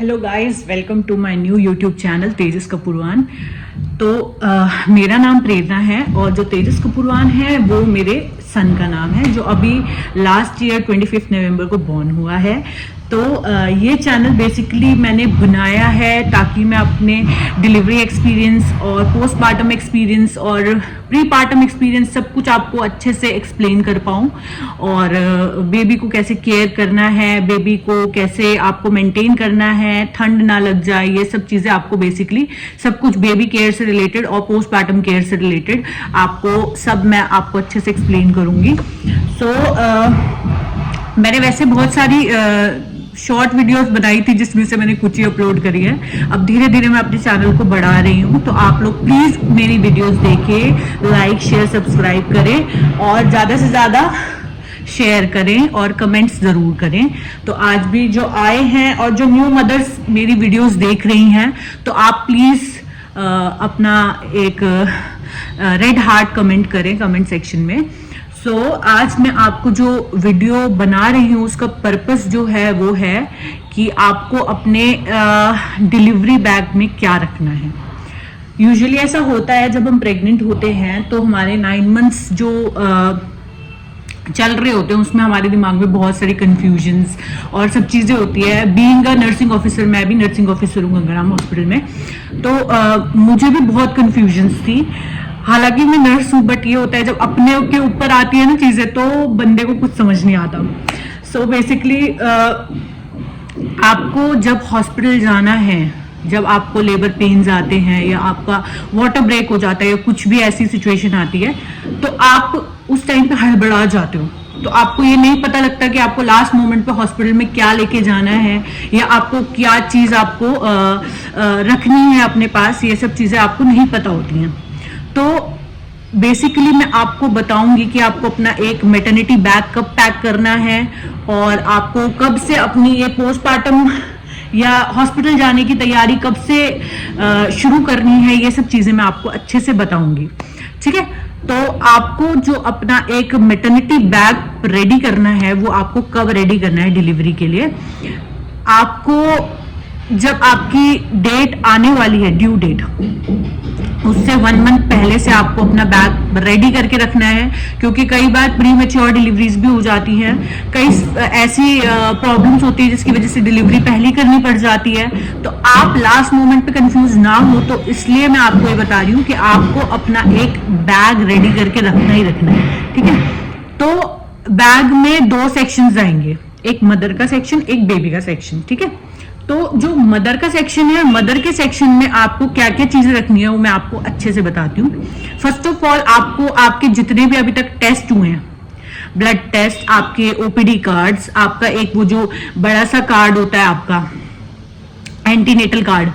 Hello guys, welcome to my new YouTube channel Tejas Kapoorwan. तो मेरा नाम प्रेरणा है और जो तेजस कपूरवान है वो मेरे सन का नाम है, जो अभी लास्ट ईयर 25 नवंबर को बॉर्न हुआ है। तो ये चैनल बेसिकली मैंने बनाया है ताकि मैं अपने डिलीवरी एक्सपीरियंस और पोस्टमार्टम एक्सपीरियंस और प्री पार्टम एक्सपीरियंस सब कुछ आपको अच्छे से एक्सप्लेन कर पाऊँ, और बेबी को कैसे केयर करना है, बेबी को कैसे आपको मेंटेन करना है, ठंड ना लग जाए, ये सब चीज़ें आपको बेसिकली सब कुछ बेबी केयर से रिलेटेड और पोस्टमार्टम केयर से रिलेटेड आपको सब मैं आपको अच्छे से एक्सप्लेन करूँगी। मैंने वैसे बहुत सारी शॉर्ट वीडियोस बनाई थी जिसमें से मैंने कुछ ही अपलोड करी है। अब धीरे धीरे मैं अपने चैनल को बढ़ा रही हूँ, तो आप लोग प्लीज मेरी वीडियोस देखें, लाइक शेयर सब्सक्राइब करें और ज्यादा से ज्यादा शेयर करें और कमेंट्स जरूर करें। तो आज भी जो आए हैं और जो न्यू मदर्स मेरी वीडियोस देख रही हैं, तो आप प्लीज अपना एक रेड हार्ट कमेंट करें कमेंट सेक्शन में। आज मैं आपको जो वीडियो बना रही हूँ उसका पर्पस जो है वो है कि आपको अपने डिलीवरी बैग में क्या रखना है। यूजुअली ऐसा होता है जब हम प्रेग्नेंट होते हैं तो हमारे 9 मंथ्स जो चल रहे होते हैं उसमें हमारे दिमाग में बहुत सारी कंफ्यूजन्स और सब चीज़ें होती है। बीइंग अ नर्सिंग ऑफिसर, मैं भी नर्सिंग ऑफिसर हूँ गंगाराम हॉस्पिटल में, तो मुझे भी बहुत कंफ्यूजन्स थी। हालांकि मैं नर्स हूँ, बट ये होता है जब अपने के ऊपर आती है ना चीजें तो बंदे को कुछ समझ नहीं आता। सो बेसिकली आपको जब हॉस्पिटल जाना है, जब आपको लेबर पेन्स आते हैं या आपका वाटर ब्रेक हो जाता है या कुछ भी ऐसी सिचुएशन आती है, तो आप उस टाइम पे हड़बड़ा जाते हो। तो आपको ये नहीं पता लगता कि आपको लास्ट मोमेंट पे हॉस्पिटल में क्या लेके जाना है या आपको क्या चीज आपको रखनी है अपने पास, ये सब चीजें आपको नहीं पता होती हैं। तो बेसिकली मैं आपको बताऊंगी कि आपको अपना एक मैटरनिटी बैग कब पैक करना है और आपको कब से अपनी ये पोस्टमार्टम या हॉस्पिटल जाने की तैयारी कब से शुरू करनी है, ये सब चीजें मैं आपको अच्छे से बताऊंगी। ठीक है, तो आपको जो अपना एक मैटरनिटी बैग रेडी करना है वो आपको कब रेडी करना है डिलीवरी के लिए। आपको जब आपकी डेट आने वाली है, ड्यू डेट, उससे 1 मंथ पहले से आपको अपना बैग रेडी करके रखना है, क्योंकि कई बार प्री मैच्योर डिलीवरीज भी हो जाती हैं। कई ऐसी प्रॉब्लम्स होती है जिसकी वजह से डिलीवरी पहले करनी पड़ जाती है। तो आप लास्ट मोमेंट पे कंफ्यूज ना हो, तो इसलिए मैं आपको ये बता रही हूँ कि आपको अपना एक बैग रेडी करके रखना ही रखना है। ठीक है, तो बैग में 2 सेक्शंस आएंगे, एक मदर का सेक्शन, एक बेबी का सेक्शन। ठीक है, तो जो मदर का सेक्शन है, मदर के सेक्शन में आपको क्या क्या चीजें रखनी है वो मैं आपको अच्छे से बताती हूँ। फर्स्ट ऑफ ऑल आपको आपके जितने भी अभी तक टेस्ट हुए हैं, ब्लड टेस्ट, आपके ओपीडी कार्ड्स, आपका एक वो जो बड़ा सा कार्ड होता है आपका एंटीनेटल कार्ड,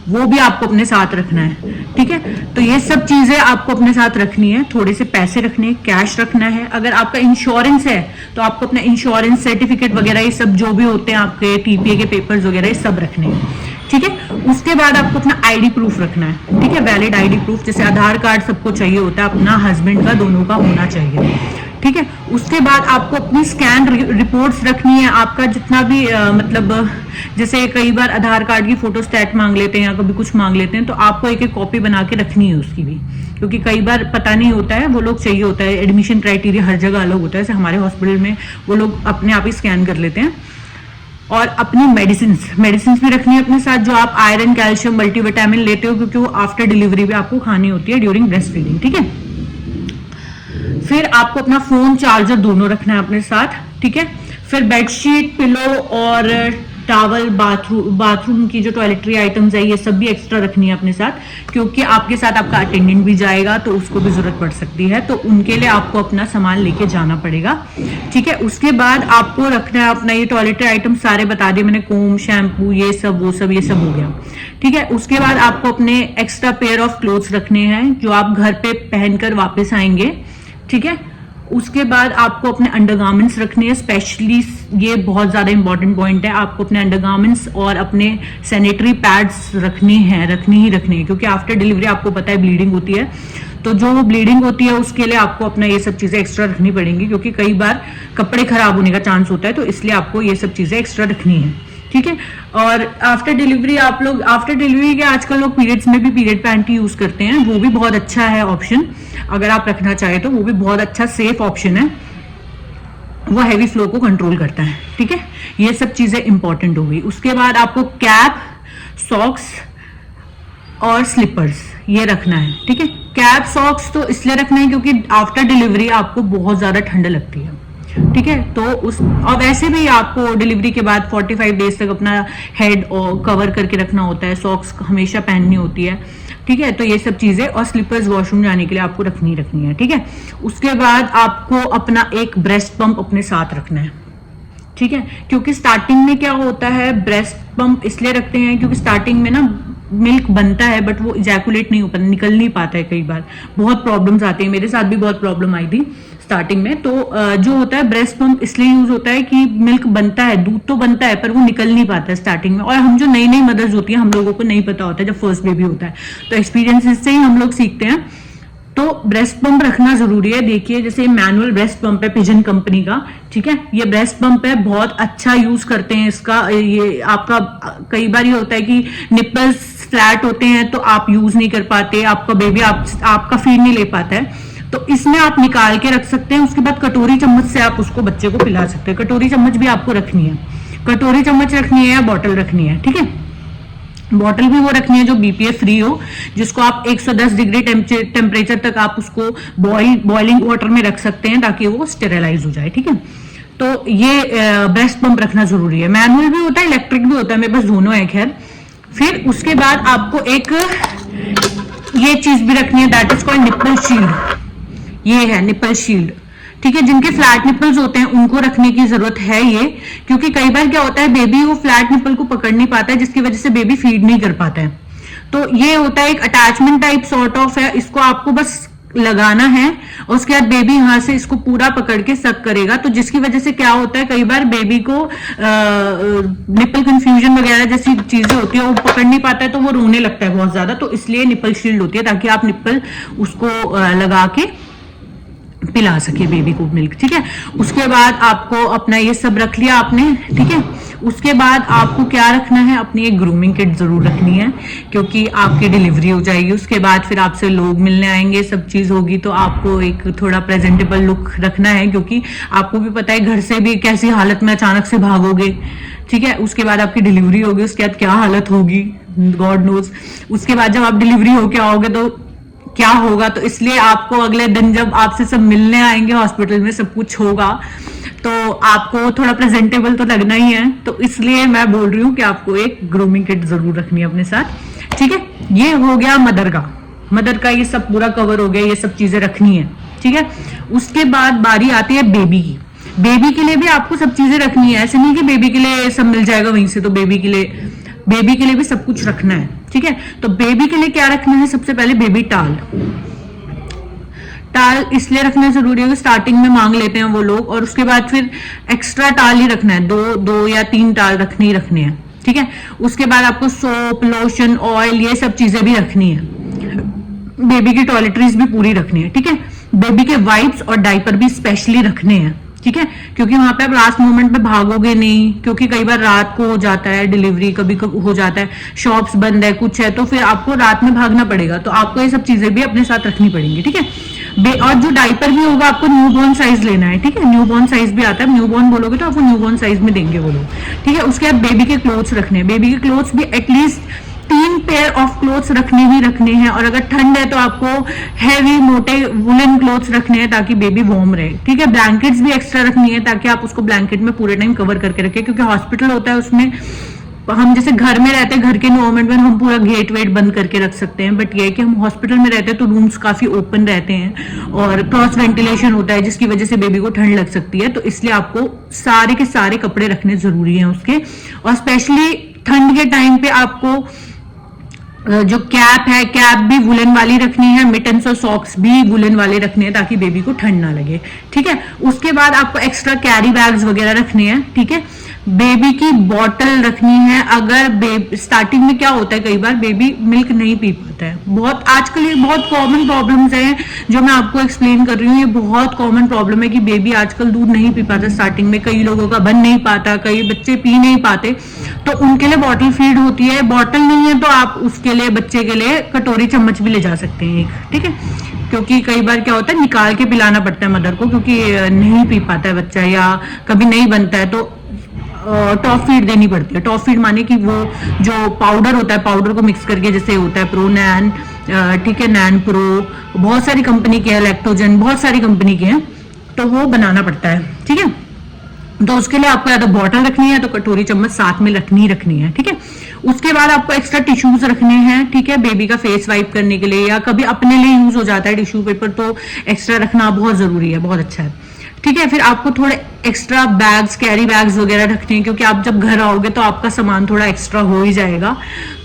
वो भी आपको अपने साथ रखना है। ठीक है, तो ये सब चीजें आपको अपने साथ रखनी है। थोड़े से पैसे रखने हैं, कैश रखना है। अगर आपका इंश्योरेंस है तो आपको अपना इंश्योरेंस सर्टिफिकेट वगैरह ये सब जो भी होते हैं आपके टीपीए के पेपर्स वगैरह ये सब रखने हैं। ठीक है, उसके बाद आपको अपना आईडी प्रूफ रखना है। ठीक है, वैलिड आईडी प्रूफ, जैसे आधार कार्ड सबको चाहिए होता है, अपना हस्बैंड का दोनों का होना चाहिए। ठीक है, उसके बाद आपको अपनी स्कैन रिपोर्ट्स रखनी है। आपका जितना भी मतलब जैसे कई बार आधार कार्ड की फोटो स्टैट मांग लेते हैं या कभी कुछ मांग लेते हैं, तो आपको एक एक कॉपी बना के रखनी है उसकी भी, क्योंकि कई बार पता नहीं होता है, वो लोग चाहिए होता है। एडमिशन क्राइटेरिया हर जगह अलग होता है, जैसे हमारे हॉस्पिटल में वो लोग अपने आप ही स्कैन कर लेते हैं। और अपनी मेडिसिन भी रखनी है अपने साथ, जो आप आयरन, कैल्शियम, मल्टीविटामिन लेते हो, क्योंकि वो आफ्टर डिलीवरी भी आपको खानी होती है ड्यूरिंग ब्रेस्ट फीडिंग। ठीक है, फिर आपको अपना फोन, चार्जर दोनों रखना है अपने साथ। ठीक है, फिर बेडशीट, पिलो और टॉवल, बाथरूम की जो टॉयलेटरी आइटम्स है ये सब भी एक्स्ट्रा रखनी है अपने साथ, क्योंकि आपके साथ आपका अटेंडेंट भी जाएगा तो उसको भी जरूरत पड़ सकती है, तो उनके लिए आपको अपना सामान लेके जाना पड़ेगा। ठीक है, उसके बाद आपको रखना है अपना ये टॉयलेटरी आइटम सारे बता दिए मैंने, कोम, शैम्पू, ये सब वो सब, ये सब हो गया। ठीक है, उसके बाद आपको अपने एक्स्ट्रा पेयर ऑफ क्लोथ्स रखने हैं जो आप घर पे पहनकर वापस आएंगे। ठीक है, उसके बाद आपको अपने अंडरगारमेंट्स रखने हैं, स्पेशली ये बहुत ज्यादा इंपॉर्टेंट पॉइंट है, आपको अपने अंडरगारमेंट्स और अपने सैनिटरी पैड्स रखनी है, क्योंकि आफ्टर डिलीवरी आपको पता है ब्लीडिंग होती है, तो जो ब्लीडिंग होती है उसके लिए आपको अपना ये सब चीजें एक्स्ट्रा रखनी पड़ेंगी, क्योंकि कई बार कपड़े खराब होने का चांस होता है, तो इसलिए आपको ये सब चीजें एक्स्ट्रा रखनी है। ठीक है, और आफ्टर डिलीवरी आप लोग, आफ्टर डिलीवरी के आजकल लोग पीरियड्स में भी पीरियड पैंटी यूज करते हैं, वो भी बहुत अच्छा है ऑप्शन, अगर आप रखना चाहे तो वो भी बहुत अच्छा सेफ ऑप्शन है, वो हैवी फ्लो को कंट्रोल करता है। ठीक है, ये सब चीजें इंपॉर्टेंट हो गई। उसके बाद आपको कैप, सॉक्स और स्लीपर्स ये रखना है। ठीक है, कैप सॉक्स तो इसलिए रखना है क्योंकि आफ्टर डिलीवरी आपको बहुत ज्यादा ठंड लगती है। ठीक है, तो उस, और वैसे भी आपको डिलीवरी के बाद 45 डेज तक अपना हेड कवर करके रखना होता है, सॉक्स हमेशा पहननी होती है। ठीक है, तो ये सब चीजें, और स्लीपर्स वॉशरूम जाने के लिए आपको रखनी है। ठीक है, उसके बाद आपको अपना एक ब्रेस्ट पंप अपने साथ रखना है। ठीक है, क्योंकि स्टार्टिंग में क्या होता है, ब्रेस्ट पंप इसलिए रखते हैं क्योंकि स्टार्टिंग में ना मिल्क बनता है बट वो इजैकुलेट नहीं हो पाता, निकल नहीं पाता है, कई बार बहुत प्रॉब्लम्स आती है, मेरे साथ भी बहुत प्रॉब्लम आई थी स्टार्टिंग में। तो जो होता है ब्रेस्ट पंप इसलिए यूज होता है कि मिल्क बनता है, दूध तो बनता है पर वो निकल नहीं पाता है स्टार्टिंग में, और हम जो नई नई मदर्स होती हैं हम लोगों को नहीं पता होता है जब फर्स्ट बेबी होता है, तो एक्सपीरियंस से ही हम लोग सीखते हैं। तो ब्रेस्ट पंप रखना जरूरी है। देखिए जैसे मैनुअल ब्रेस्ट पंप है पिजन कंपनी का, ठीक है, ये ब्रेस्ट पंप है, बहुत अच्छा यूज करते हैं इसका। ये आपका कई बार ये होता है कि निप्पल्स फ्लैट होते हैं तो आप यूज नहीं कर पाते, आपका बेबी आपका फीड नहीं ले पाता है, तो इसमें आप निकाल के रख सकते हैं। उसके बाद कटोरी चम्मच से आप उसको बच्चे को पिला सकते हैं। कटोरी चम्मच भी आपको रखनी है, कटोरी चम्मच रखनी है या बॉटल रखनी है। ठीक है, बॉटल भी वो रखनी है जो बीपीए फ्री हो, जिसको आप 110 डिग्री टेम्परेचर तक आप उसको बॉइलिंग वाटर में रख सकते हैं ताकि वो स्टेरिलाइज हो जाए। ठीक है, तो ये ब्रेस्ट पंप रखना जरूरी है। मैनुअल भी होता है, इलेक्ट्रिक भी होता है, मेरे पास दोनों है खैर। फिर उसके बाद आपको एक ये चीज भी रखनी है, that is called nipple shield. ये है निप्पल शील्ड। ठीक है, जिनके फ्लैट निप्पल्स होते हैं उनको रखने की जरूरत है ये, क्योंकि कई बार क्या होता है बेबी वो फ्लैट निप्पल को पकड़ नहीं पाता है, जिसकी वजह से बेबी फीड नहीं कर पाता है। तो ये होता है एक अटैचमेंट टाइप सॉर्ट ऑफ है, इसको आपको बस लगाना है और उसके बाद बेबी यहां से इसको पूरा पकड़ के सक करेगा, तो जिसकी वजह से क्या होता है कई बार बेबी को निप्पल कंफ्यूजन वगैरह जैसी चीजें होती है, वो पकड़ नहीं पाता है तो वो रोने लगता है बहुत ज्यादा, तो इसलिए निप्पल शील्ड होती है ताकि आप निप्पल उसको लगा के पिला सके बेबी को मिल्क। ठीक है, उसके बाद आपको अपना ये सब रख लिया आपने। ठीक है, उसके बाद आपको क्या रखना है, अपनी एक ग्रूमिंग किट जरूर रखनी है, क्योंकि आपकी डिलीवरी हो जाएगी, उसके बाद फिर आपसे लोग मिलने आएंगे, सब चीज होगी, तो आपको एक थोड़ा प्रेजेंटेबल लुक रखना है, क्योंकि आपको भी पता है घर से भी कैसी हालत में अचानक से भागोगे। ठीक है, उसके बाद आपकी डिलीवरी होगी, उसके बाद क्या हालत होगी गॉड नोज। उसके बाद जब आप डिलीवरी होके आओगे तो क्या होगा, तो इसलिए आपको अगले दिन जब आपसे सब मिलने आएंगे हॉस्पिटल में सब कुछ होगा तो आपको थोड़ा प्रेजेंटेबल तो लगना ही है, तो इसलिए मैं बोल रही हूँ कि आपको एक ग्रूमिंग किट जरूर रखनी है अपने साथ। ठीक है, ये हो गया मदर का ये सब पूरा कवर हो गया, ये सब चीजें रखनी है। ठीक है, उसके बाद बारी आती है बेबी की। बेबी के लिए भी आपको सब चीजें रखनी है, ऐसे नहीं कि बेबी के लिए सब मिल जाएगा वहीं से, तो बेबी के लिए भी सब कुछ रखना है। ठीक है, तो बेबी के लिए क्या रखना है, सबसे पहले बेबी टाल इसलिए रखना जरूरी है कि स्टार्टिंग में मांग लेते हैं वो लोग, और उसके बाद फिर एक्स्ट्रा टाल ही रखना है, दो या 3 टाल रखने हैं। ठीक है, उसके बाद आपको सोप, लोशन, ऑयल ये सब चीजें भी रखनी है। बेबी की टॉयलेटरीज भी पूरी रखनी है। ठीक है, बेबी के वाइप्स और डायपर भी स्पेशली रखने हैं। ठीक है, क्योंकि वहां पे आप लास्ट मोमेंट पे भागोगे नहीं, क्योंकि कई बार रात को हो जाता है डिलीवरी, कभी हो जाता है शॉप्स बंद है, कुछ है, तो फिर आपको रात में भागना पड़ेगा, तो आपको ये सब चीजें भी अपने साथ रखनी पड़ेंगी। ठीक है, और जो डायपर भी होगा आपको न्यूबॉर्न साइज लेना है। ठीक है, न्यूबॉर्न साइज भी आता है, न्यूबॉर्न बोलोगे तो आपको न्यूबॉर्न साइज में देंगे वो लोग। ठीक है, उसके बाद बेबी के क्लोथ्स रखने हैं, बेबी के क्लोथ्स भी एटलीस्ट 3 पेयर ऑफ क्लोथ्स रखने हैं, और अगर ठंड है तो आपको हैवी मोटे वुलन क्लोथ्स रखने हैं ताकि बेबी वार्म रहे। ठीक है, ब्लैंकेट्स भी एक्स्ट्रा रखनी है ताकि आप उसको ब्लैंकेट में पूरे टाइम कवर करके रखें, क्योंकि हॉस्पिटल होता है उसमें हम जैसे घर में रहते हैं, घर के एनवायरमेंट में हम पूरा गेट वेट बंद करके रख सकते हैं, बट ये है कि हम हॉस्पिटल में रहते हैं तो रूम्स काफी ओपन रहते हैं और क्रॉस वेंटिलेशन होता है, जिसकी वजह से बेबी को ठंड लग सकती है, तो इसलिए आपको सारे के सारे कपड़े रखने जरूरी हैं उसके। और स्पेशली ठंड के टाइम पे आपको जो कैप है, कैप भी वुलन वाली रखनी है, मिटन्स और सॉक्स भी वुलन वाले रखने हैं ताकि बेबी को ठंड ना लगे। ठीक है, उसके बाद आपको एक्स्ट्रा कैरी बैग्स वगैरह रखने हैं। ठीक है, बेबी की बॉटल रखनी है। अगर स्टार्टिंग में क्या होता है, कई बार बेबी मिल्क नहीं पी पाता है, बहुत आजकल ये बहुत कॉमन प्रॉब्लम्स हैं जो मैं आपको एक्सप्लेन कर रही हूँ, ये बहुत कॉमन प्रॉब्लम है कि बेबी आजकल दूध नहीं पी पाता स्टार्टिंग में, कई लोगों का बन नहीं पाता, कई बच्चे पी नहीं पाते, तो उनके लिए बॉटल फीड होती है। बॉटल नहीं है तो आप उसके लिए बच्चे के लिए कटोरी चम्मच भी ले जा सकते हैं एक, ठीक है, क्योंकि कई बार क्या होता है निकाल के पिलाना पड़ता है मदर को, क्योंकि नहीं पी पाता है बच्चा या कभी नहीं बनता है, तो टॉप फीड देनी पड़ती है। टॉप फीड माने कि वो जो पाउडर होता है, पाउडर को मिक्स करके, जैसे होता है प्रो नैन, ठीक है, नैन प्रो, बहुत सारी कंपनी के हैं, लैक्टोजन, बहुत सारी कंपनी के हैं, तो वो बनाना पड़ता है, ठीक है। तो उसके लिए आपको या तो बॉटल रखनी है तो कटोरी चम्मच साथ में रखनी है, ठीक है। उसके बाद आपको एक्स्ट्रा टिश्यूज रखने हैं, ठीक है, बेबी का फेस वाइप करने के लिए, या कभी अपने लिए यूज हो जाता है टिश्यू पेपर, तो एक्स्ट्रा रखना बहुत जरूरी है, बहुत अच्छा है, ठीक है। फिर आपको थोड़े एक्स्ट्रा बैग्स, कैरी बैग्स वगैरह रखने हैं, क्योंकि आप जब घर आओगे तो आपका सामान थोड़ा एक्स्ट्रा हो ही जाएगा,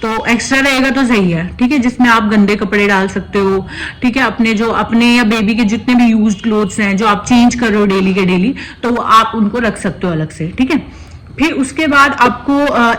तो एक्स्ट्रा रहेगा तो सही है, ठीक है, जिसमें आप गंदे कपड़े डाल सकते हो, ठीक है, अपने या बेबी के जितने भी यूज्ड क्लोथ्स हैं जो आप चेंज कर रहे हो डेली के डेली, तो वो आप उनको रख सकते हो अलग से, ठीक है। फिर उसके बाद आपको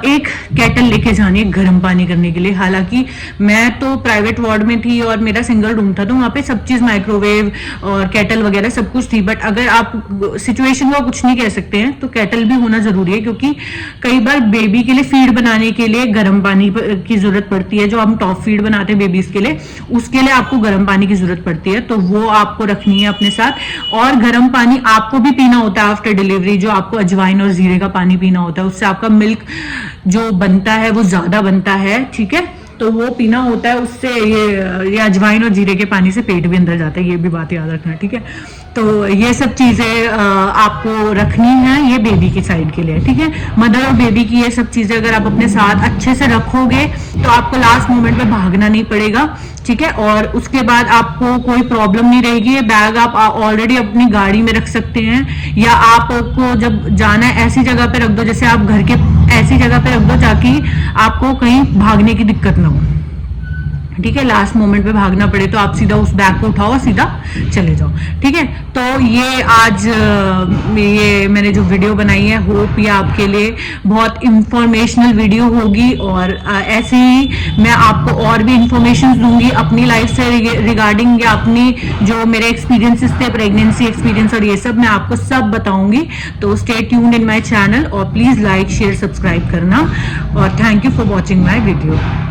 एक केटल लेके जानी है गर्म पानी करने के लिए। हालांकि मैं तो प्राइवेट वार्ड में थी और मेरा सिंगल रूम था, तो वहां पे सब चीज माइक्रोवेव और केटल वगैरह सब कुछ थी, बट अगर आप सिचुएशन को कुछ नहीं कह सकते हैं तो केटल भी होना जरूरी है, क्योंकि कई बार बेबी के लिए फीड बनाने के लिए गर्म पानी की जरूरत पड़ती है। जो हम टॉप फीड बनाते हैं बेबीज के लिए, उसके लिए आपको गर्म पानी की जरूरत पड़ती है, तो वो आपको रखनी है अपने साथ। और गर्म पानी आपको भी पीना होता है आफ्टर डिलीवरी, जो आपको अजवाइन और जीरे का पानी पीना होता है, उससे आपका मिल्क जो बनता है वो ज्यादा बनता है, ठीक है, तो वो पीना होता है। उससे ये अजवाइन और जीरे के पानी से पेट भी अंदर जाता है, ये भी बात याद रखना, ठीक है। तो ये सब चीजें आपको रखनी है, ये बेबी की साइड के लिए, ठीक है। मदर और बेबी की ये सब चीजें अगर आप अपने साथ अच्छे से रखोगे तो आपको लास्ट मोमेंट में भागना नहीं पड़ेगा, ठीक है। और उसके बाद आपको कोई प्रॉब्लम नहीं रहेगी। ये बैग आप ऑलरेडी अपनी गाड़ी में रख सकते हैं, या आपको जब जाना है ऐसी जगह पे रख दो, जैसे आप घर के ऐसी जगह पे रख दो ताकि आपको कहीं भागने की दिक्कत ना हो, ठीक है। लास्ट मोमेंट पे भागना पड़े तो आप सीधा उस बैग को उठाओ और सीधा चले जाओ, ठीक है। तो ये आज ये मैंने जो वीडियो बनाई है, होप ये आपके लिए बहुत इंफॉर्मेशनल वीडियो होगी, और ऐसे ही मैं आपको और भी इंफॉर्मेशन दूंगी अपनी लाइफ से रिगार्डिंग, या अपनी जो मेरे एक्सपीरियंसेस थे, प्रेगनेंसी एक्सपीरियंस और ये सब मैं आपको सब बताऊंगी। तो stay tuned in my channel, और प्लीज लाइक शेयर सब्सक्राइब करना, और thank you for watching my video.